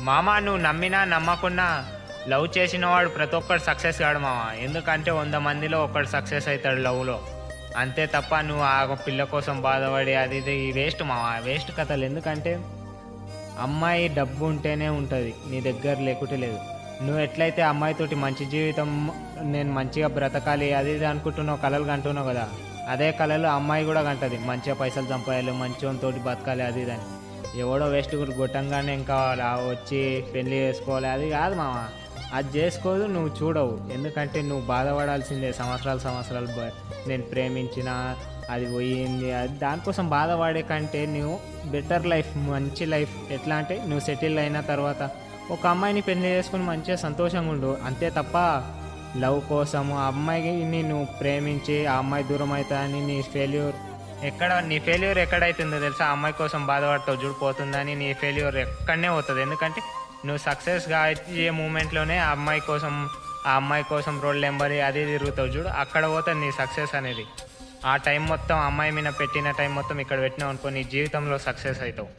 మామ నువ్వు నమ్మినా నమ్మకున్నా లవ్ చేసిన వాడు ప్రతి ఒక్కడు సక్సెస్ కాడు మామ. ఎందుకంటే 100 మందిలో ఒకడు సక్సెస్ అవుతాడు లవ్లో. అంతే తప్ప నువ్వు ఆ పిల్ల కోసం బాధపడి అది ఇది వేస్ట్ మామ, వేస్ట్ కథలు. ఎందుకంటే అమ్మాయి డబ్బు ఉంటేనే ఉంటుంది, నీ దగ్గర లేకుంటే లేదు. నువ్వు ఎట్లయితే అమ్మాయితోటి మంచి జీవితం, నేను మంచిగా బ్రతకాలి అది ఇది అనుకుంటున్నావు, కలలు కంటున్నావు కదా, అదే కళలు అమ్మాయి కూడా కంటది. మంచిగా పైసలు సంపాదాలి, మంచితోటి బతకాలి అది ఇది అని. ఎవడో వేస్ట్ కూడా కొట్టంగానే ఇంకా వచ్చి పెళ్లి చేసుకోవాలి అది కాదు మామ. అది చేసుకోదు, నువ్వు చూడవు. ఎందుకంటే నువ్వు బాధపడాల్సిందే సంవత్సరాలు. నేను ప్రేమించిన అది పోయింది అది దానికోసం బాధపడే కంటే నువ్వు బెటర్ లైఫ్, మంచి లైఫ్ ఎట్లా అంటే నువ్వు సెటిల్ అయిన తర్వాత ఒక అమ్మాయిని పెళ్లి చేసుకుని మంచిగా సంతోషంగా ఉండు. అంతే తప్ప లవ్ కోసము ఆ అమ్మాయిని నువ్వు ప్రేమించి ఆ అమ్మాయి దూరం అవుతుందని నీ ఫెయిల్యూర్ ఎక్కడైతుందో తెలుసా? ఆ అమ్మాయి కోసం బాధపడతావు చూడిపోతుందని నీ ఫెయిల్యూర్ ఎక్కడనే పోతుంది. ఎందుకంటే నువ్వు సక్సెస్గా అయ్యే మూమెంట్లోనే ఆ అమ్మాయి కోసం రోడ్ నెంబర్ అది తిరుగుతావు చూడు, అక్కడ పోతుంది నీ సక్సెస్ అనేది. ఆ టైం మొత్తం అమ్మాయి మీద పెట్టిన టైం మొత్తం ఇక్కడ పెట్టినావు అనుకో, నీ జీవితంలో సక్సెస్ అవుతావు.